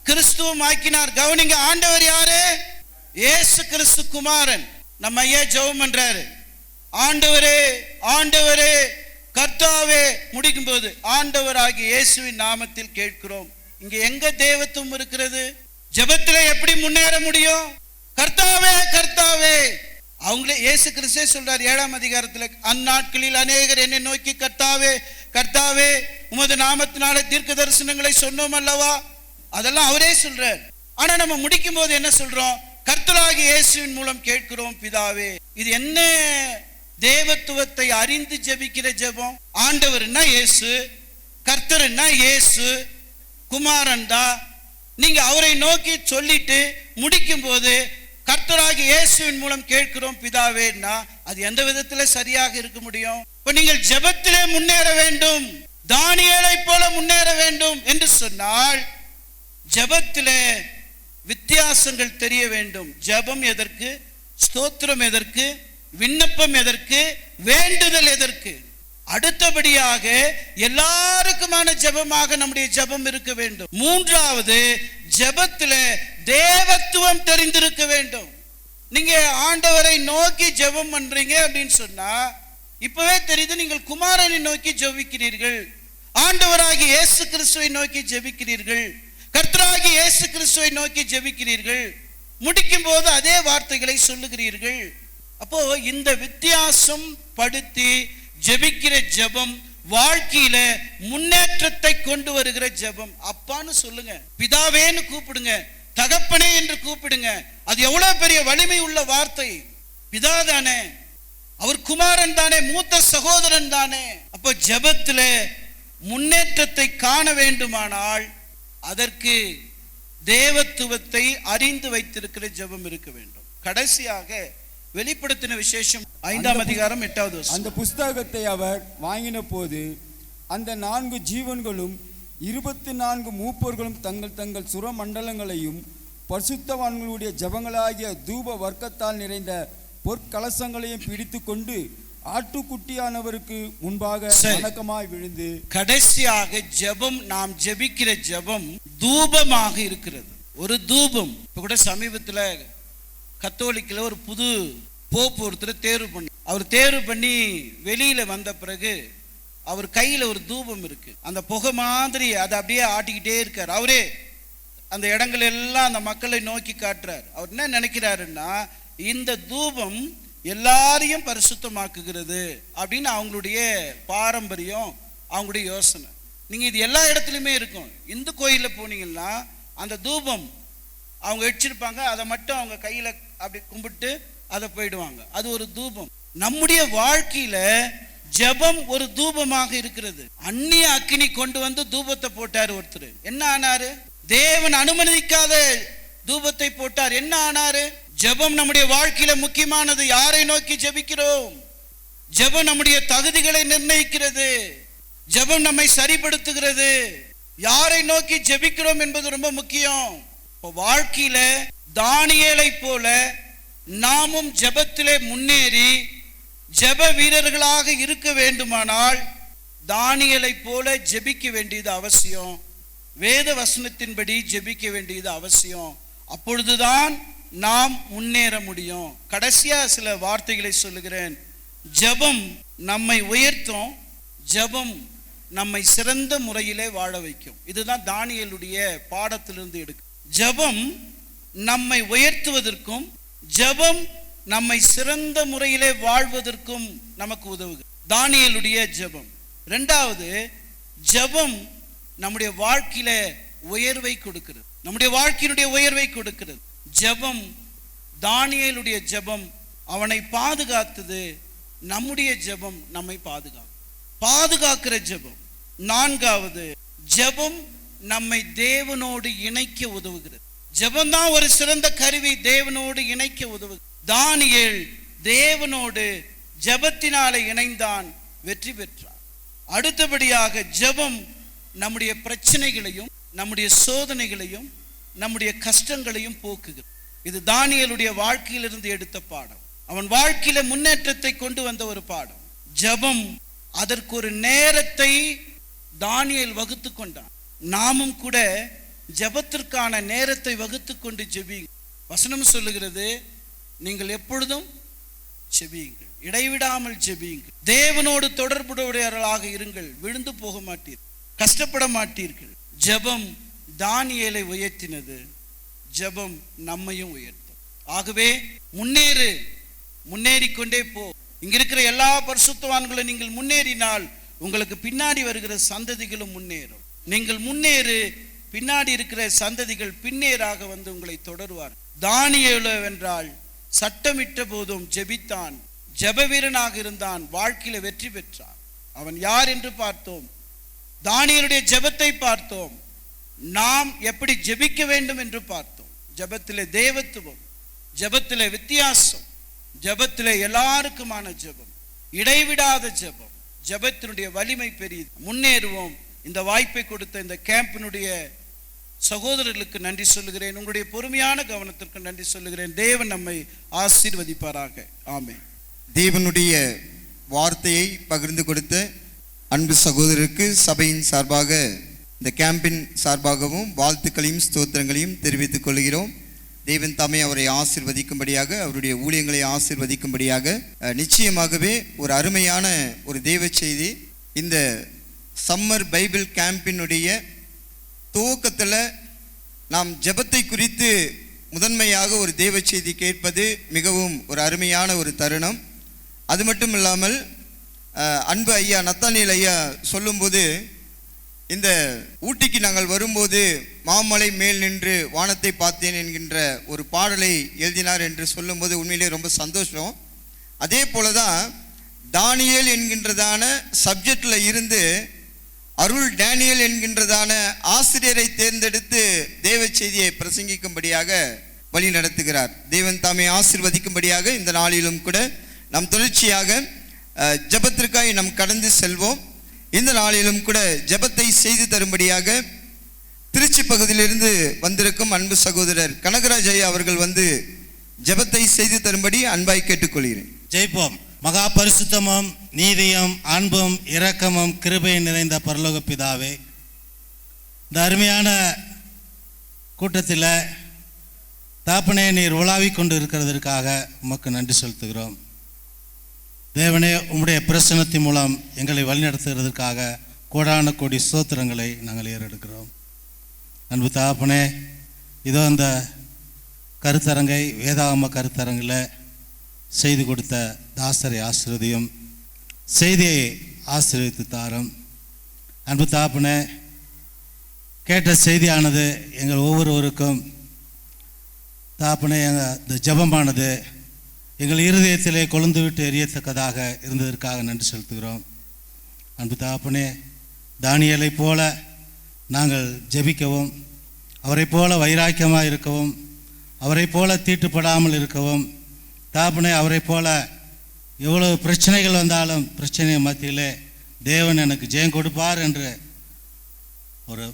கிறிஸ்துவம் ஆக்கினார். கவனிங்க, ஆண்டவர் யாரு? இயேசு கிறிஸ்து குமாரன். நம்ம ஐயா ஜெபம் பண்றாரு, ஆண்டவரே ஆண்டவரே கர்த்தாவே. முடிக்கும் போது ஆண்டவராகிய இயேசுவின் நாமத்தில் கேட்கிறோம். இங்க எங்க தேவத்துவம் இருக்கிறது? ஜெபத்திலே எப்படி முன்னேற முடியும்? கர்த்தாவே கர்த்தாவே. அவங்களே இயேசு கிறிஸ்துவே சொல்றார் 7ஆம் அதிகாரத்தில், அந்நாட்களில் அநேகர் என்னை நோக்கி கர்த்தாவே கர்த்தாவே உமது நாமத்தினாலே தீர்க்க தரிசனங்களை சொன்னோம் அல்லவா. அதெல்லாம் அவரே சொல்றார். ஆனா நம்ம முடிக்கும் போது என்ன சொல்றோம்? கர்த்தராகிய இயேசுவின் மூலம் கேட்கிறோம் பிதாவே. இது என்ன தேவத்துவத்தை அறிந்து ஜெபிக்கிற ஜெபம்? ஆண்டவர்னா இயேசு, கர்த்தர்னா இயேசு, குமாரன் தான். நீங்க அவரை நோக்கி சொல்லிட்டு முடிக்கும் போது கர்த்தராகிய இயேசுவின் மூலம் கேட்கிறோம் பிதாவேன்னா அது எந்த விதத்துல சரியாக இருக்க முடியும்? இப்ப நீங்கள் ஜெபத்திலே முன்னேற வேண்டும், தானியேலை போல முன்னேற வேண்டும் என்று சொன்னால் ஜெபத்திலே வித்தியாசங்கள் தெரிய வேண்டும். ஜெபம் எதற்கு? ஸ்தோத்திரம் எதற்கு? விண்ணப்பம் எதற்கு? வேண்டுதல் எதற்கு? அடுத்தபடியாக எல்லாருக்குமான ஜெபமாக நம்முடைய ஜெபம் இருக்க வேண்டும். மூன்றாவது, ஜெபத்திலே தேவத்துவம் தெரிந்திருக்க வேண்டும். நீங்க ஆண்டவரை நோக்கி ஜெபம் பண்றீங்க அப்படின்னு சொன்னா இப்பவே தெரியுது நீங்கள் குமாரனை நோக்கி ஜெபிக்கிறீர்கள், ஆண்டவராகிய இயேசு கிறிஸ்துவை நோக்கி ஜெபிக்கிறீர்கள், கர்த்தராகிய இயேசு கிறிஸ்துவை நோக்கி ஜெபிக்கிறீர்கள். முடிக்கும் போது அதே வார்த்தைகளை சொல்லுகிறீர்கள். அப்போ இந்த வித்தியாசம் படுத்தி ஜெபிக்கிற ஜெபம் வாழ்க்கையில முன்னேற்றத்தை கொண்டு வருகிற ஜெபம். அப்பான்னு சொல்லுங்க, பிதாவேன்னு கூப்பிடுங்க, தகப்பனே என்று கூப்பிடுங்க. அது எவ்வளவு பெரிய வலிமை உள்ள வார்த்தை. பிதா தானே, அவர் குமாரன் தானே, மூத்த சகோதரன் தானே. அப்போ ஜெபத்துல முன்னேற்றத்தை காண வேண்டுமானால் அதற்கு தேவத்துவத்தை அறிந்து வைத்திருக்கிற ஜெபம் இருக்க வேண்டும். கடைசியாக வெளிப்படுத்தின விசேஷம் 5ஆம் அதிகாரம் 8வது வசனம். அந்த புஸ்தகத்தை அவர் வாங்கின போது அந்த 4 ஜீவன்களும் 24 மூப்பர்களும் தங்கள் தங்கள் சுரமண்டலங்களையும் பரிசுத்தவான்களுடைய ஜபங்களாகிய தூப வர்க்கத்தால் நிறைந்த பொற்கலசங்களையும் பிடித்து கொண்டு ஆட்டுக்குட்டியானவருக்கு முன்பாக வணக்கமாய் விழுந்து. கடைசியாக ஜெபம், நாம் ஜெபிக்கிற ஜெபம் தூபமாக இருக்கிறது. ஒரு தூபம். இப்ப கூட சமீபத்தில் கத்தோலிக்கில் ஒரு புது போப்பு ஒருத்தர் தேர்வு பண்ணி, அவர் தேர்வு பண்ணி வெளியில வந்த பிறகு அவர் கையில ஒரு தூபம் இருக்கு. அந்த புகை மாதிரி அதை அப்படியே ஆட்டிக்கிட்டே இருக்கார். அவரே அந்த இடங்கள் எல்லாம் அந்த மக்களை நோக்கி காட்டுறார். அவர் என்ன நினைக்கிறாருன்னா, இந்த தூபம் எல்லாரையும் பரிசுத்தமாக்குகிறது அப்படின்னு அவங்களுடைய பாரம்பரியம், அவங்களுடைய யோசனை. நீங்க இது எல்லா இடத்துலையுமே இருக்கும். இந்து கோயிலில் போனீங்கன்னா அந்த தூபம் அவங்க வச்சிருப்பாங்க, அதை மட்டும் அவங்க கையில அப்படி கும்பிட்டு அதை போயிடுவாங்க. அது ஒரு தூபம். நம்முடைய வாழ்க்கையில ஜெபம் ஒரு தூபமாக இருக்கிறது. அந்நிய அக்கினி கொண்டு வந்து தூபத்தை போட்டார் ஒருத்தர். என்ன ஆனாரு? தேவன் அனுமதிக்காத தூபத்தை போட்டார். என்ன ஆனாரு? ஜெபம் நம்முடைய வாழ்க்கையில முக்கியமானது. யாரை நோக்கி ஜெபிக்கிறோம்? ஜெபம் நம்முடைய தகுதிகளை நிர்ணயிக்கிறது. ஜெபம் நம்மை சரிப்படுத்துகிறது. யாரை நோக்கி ஜெபிக்கிறோம் என்பது ரொம்ப முக்கியம். வாழ்க்கையில தானியேலை போல நாமும் ஜெபத்திலே முன்னேறி ஜெப வீரர்களாக இருக்க வேண்டுமானால் தானியேலை போல ஜெபிக்க வேண்டியது அவசியம். வேத வசனத்தின்படி ஜெபிக்க வேண்டியது அவசியம். அப்பொழுதுதான் நாம் முன்னேற முடியும். கடைசியா சில வார்த்தைகளை சொல்லுகிறேன். ஜெபம் நம்மை உயர்த்தும், ஜெபம் நம்மை சிறந்த முறையிலே வாழ வைக்கும். இதுதான் தானியேலுடைய பாடத்திலிருந்து எடுக்கும். ஜெபம் நம்மை உயர்த்துவதற்கும் ஜெபம் நம்மை சிறந்த முறையிலே வாழ்வதற்கும் நமக்கு உதவுகிறது. தானியேலுடைய ஜெபம். இரண்டாவது, ஜெபம் நம்முடைய வாழ்க்கையில உயர்வை கொடுக்கிறது. நம்முடைய வாழ்க்கையினுடைய உயர்வை கொடுக்கிறது. ஜெபம், தானியேலுடைய ஜெபம் அவனை பாதுகாத்தது. நம்முடைய ஜெபம் நம்மை பாதுகாக்கிற ஜெபம். நான்காவது, ஜெபம் நம்மை தேவனோடு இணைக்க உதவுகிறது. ஜெபம் தான் ஒரு சிறந்த கருவி, தேவனோடு இணைக்க உதவுகிறது. தானியேல் தேவனோடு ஜெபத்தினாலே இணைந்தான், வெற்றி பெற்றான். அடுத்தபடியாக ஜெபம் நம்முடைய பிரச்சனைகளையும் நம்முடைய சோதனைகளையும் நம்முடைய கஷ்டங்களையும் போக்குகிறது. இது தானியேலுடைய வாழ்க்கையிலிருந்து எடுத்த பாடம். அவன் வாழ்க்கையில முன்னேற்றத்தை கொண்டு வந்த ஒரு பாடம். ஜெபம், அதற்கு ஒரு நேரத்தை தானியேல் வகுத்து கொண்டான். நாமும் கூட ஜெபத்திற்கான நேரத்தை வகுத்து கொண்டு ஜெபியுங்கள். வசனம் சொல்லுகிறது, நீங்கள் எப்பொழுதும் ஜெபியுங்கள், இடைவிடாமல் ஜெபியுங்கள், தேவனோடு தொடர்புடையவர்களாக இருங்கள், விழுந்து போக மாட்டீர்கள், கஷ்டப்பட மாட்டீர்கள். ஜெபம் தானியேலை உயர்த்தினது, ஜெபம் நம்மையும் உயர்த்தும். ஆகவே முன்னேறிக்கொண்டே போ. இங்க இருக்கிற எல்லா பரிசுத்தவான்களும் நீங்கள் முன்னேறினால் உங்களுக்கு பின்னாடி வருகிற சந்ததிகளும் முன்னேறும். நீங்கள் முன்னேறு, பின்னாடி இருக்கிற சந்ததிகள் பின்னேறாக வந்து உங்களை தொடருவார். தானியேலோ வென்றால் சட்டமிட்ட போதும் ஜெபித்தான், ஜெப வீரனாக இருந்தான், வாழ்க்கையில வெற்றி பெற்றான். அவன் யார் என்று பார்த்தோம், தானியேலுடைய ஜெபத்தை பார்த்தோம். நாம் எப்படி ஜெபிக்க வேண்டும் என்று பார்த்தோம். ஜெபத்திலே தேவத்துவம், ஜெபத்திலே வித்தியாசம், ஜெபத்திலே எல்லாருக்குமான ஜெபம், இடைவிடாத ஜெபம், ஜெபத்தினுடைய வலிமை பெரியது. முன்னேறுவோம். இந்த வாய்ப்பை கொடுத்த இந்த கேம்பினுடைய சகோதரர்களுக்கு நன்றி சொல்லுகிறேன். உங்களுடைய பொறுமையான கவனத்திற்கு நன்றி சொல்லுகிறேன். தேவன் நம்மை ஆசீர்வதிப்பாராக. ஆமென். தேவனுடைய வார்த்தையை பகிர்ந்து கொடுத்த அன்பு சகோதரருக்கு சபையின் சார்பாக, இந்த கேம்பின் சார்பாகவும் வாழ்த்துக்களையும் ஸ்தோத்திரங்களையும் தெரிவித்துக் கொள்கிறோம். தேவன் தாமே அவரை ஆசீர்வதிக்கும்படியாக, அவருடைய ஊழியங்களை ஆசீர்வதிக்கும்படியாக. நிச்சயமாகவே ஒரு அருமையான ஒரு தேவ செய்தி. இந்த சம்மர் பைபிள் கேம்பினுடைய துவக்கத்தில் நாம் ஜெபத்தை குறித்து முதன்மையாக ஒரு தேவ செய்தி கேட்பது மிகவும் ஒரு அருமையான ஒரு தருணம். அது மட்டும் இல்லாமல் அன்பு ஐயா நத்தானியல் ஐயா சொல்லும்போது, இந்த ஊட்டிக்கு நாங்கள் வரும்போது மாமலை மேல் நின்று வானத்தை பார்த்தேன் என்கின்ற ஒரு பாடலை எழுதினார் என்று சொல்லும்போது உண்மையிலே ரொம்ப சந்தோஷம். அதே போல தான் தானியேல் என்கின்றதான சப்ஜெக்டில் இருந்து அருள் டேனியல் என்கின்றதான ஆசிரியரை தேர்ந்தெடுத்து தேவ செய்தியை பிரசங்கிக்கும்படியாக வழி நடத்துகிறார். தேவன் தாமே ஆசீர்வதிக்கும்படியாக இந்த நாளிலும் கூட நாம் தொடர்ச்சியாக ஜெபத்திற்காக நாம் கடந்து செல்வோம். இந்த நாளிலும் கூட ஜெபத்தை செய்து தரும்படியாக திருச்சி பகுதியிலிருந்து வந்திருக்கும் அன்பு சகோதரர் கனகராஜ் ஐயா அவர்கள் வந்து ஜெபத்தை செய்து தரும்படி அன்பாய் கேட்டுக்கொள்கிறேன். ஜெயிப்போம். மகா பரிசுத்தமும் நீதியும் அன்பும் இரக்கமும் கிருபையும் நிறைந்த பரலோக பிதாவே, இந்த அருமையான கூட்டத்தில் தாப்பனே நீர் உலாவிக் கொண்டு இருக்கிறதற்காக உமக்கு நன்றி செலுத்துகிறோம். தேவனே, உம்முடைய பிரசனத்தின் மூலம் எங்களை வழிநடத்துகிறதுக்காக கோடான கோடி ஸ்தோத்திரங்களை நாங்கள் ஏறெடுக்கிறோம். அன்பு தாப்பனே, இதோ அந்த கருத்தரங்கை வேதாகம கருத்தரங்கில் செய்து கொடுத்த தாசரை ஆசீர்வதியும், செய்தியை ஆசீர்வதித்து தாரும். அன்பு தாப்பனே, கேட்ட செய்தியானது எங்கள் ஒவ்வொருவருக்கும் தாப்பனே இந்த ஜெபமானது எங்கள் இருதயத்திலே கொழுந்து விட்டு எரியத்தக்கதாக இருந்ததற்காக நன்றி செலுத்துகிறோம். அன்பு தாப்பனே, தானியேலை போல நாங்கள் ஜெபிக்கவும், அவரை போல வைராக்கியமாக இருக்கவும், அவரை போல தீட்டுப்படாமல் இருக்கவும், தாப்பனே அவரை போல எவ்வளவு பிரச்சனைகள் வந்தாலும் பிரச்சனை மத்தியிலே தேவன் எனக்கு ஜெயம் கொடுப்பார் என்று ஒரு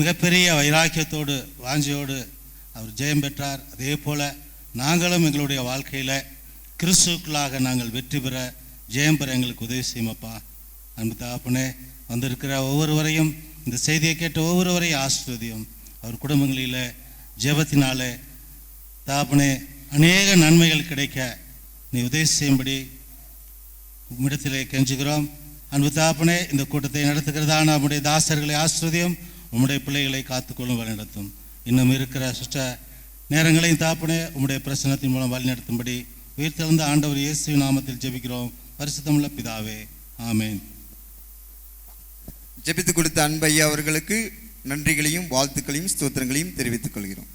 மிகப்பெரிய வைராக்கியத்தோடு வாஞ்சியோடு அவர் ஜெயம் பெற்றார். அதே போல் நாங்களும் எங்களுடைய வாழ்க்கையில் கிறிஸ்துக்களாக நாங்கள் வெற்றி பெற ஜெயம் பெற எங்களுக்கு உதவி செய்யுமப்பா. அன்பு தாப்பனே, வந்திருக்கிற ஒவ்வொருவரையும், இந்த செய்தியை கேட்ட ஒவ்வொருவரையும் ஆசீர்வதியும். அவர் குடும்பங்களில் ஜெபத்தினாலே தாப்பனே அநேக நன்மைகள் கிடைக்க நீ உதவி செய்யும்படி உம்மிடத்திலே கெஞ்சுகிறோம். அன்பு தாப்பனே, இந்த கூட்டத்தை நடத்துகிறதான நம்முடைய தாசர்களை ஆசிர்வதியும், உம்முடைய பிள்ளைகளை காத்துக்கொள்ளும் வழிநடத்தும். இன்னும் இருக்கிற சுற்ற நேரங்களையும் தாப்பனே உம்முடைய பிரசனத்தின் மூலம் வழிநடத்தும்படி உயிர்த்தெழுந்த ஆண்டவர் இயேசுவின் நாமத்தில் ஜெபிக்கிறோம் பரிசுத்தமுள்ள பிதாவே, ஆமென். ஜெபித்து கொடுத்த அன்பு ஐயா அவர்களுக்கு நன்றிகளையும் வாழ்த்துக்களையும் ஸ்தோத்திரங்களையும் தெரிவித்துக் கொள்கிறோம்.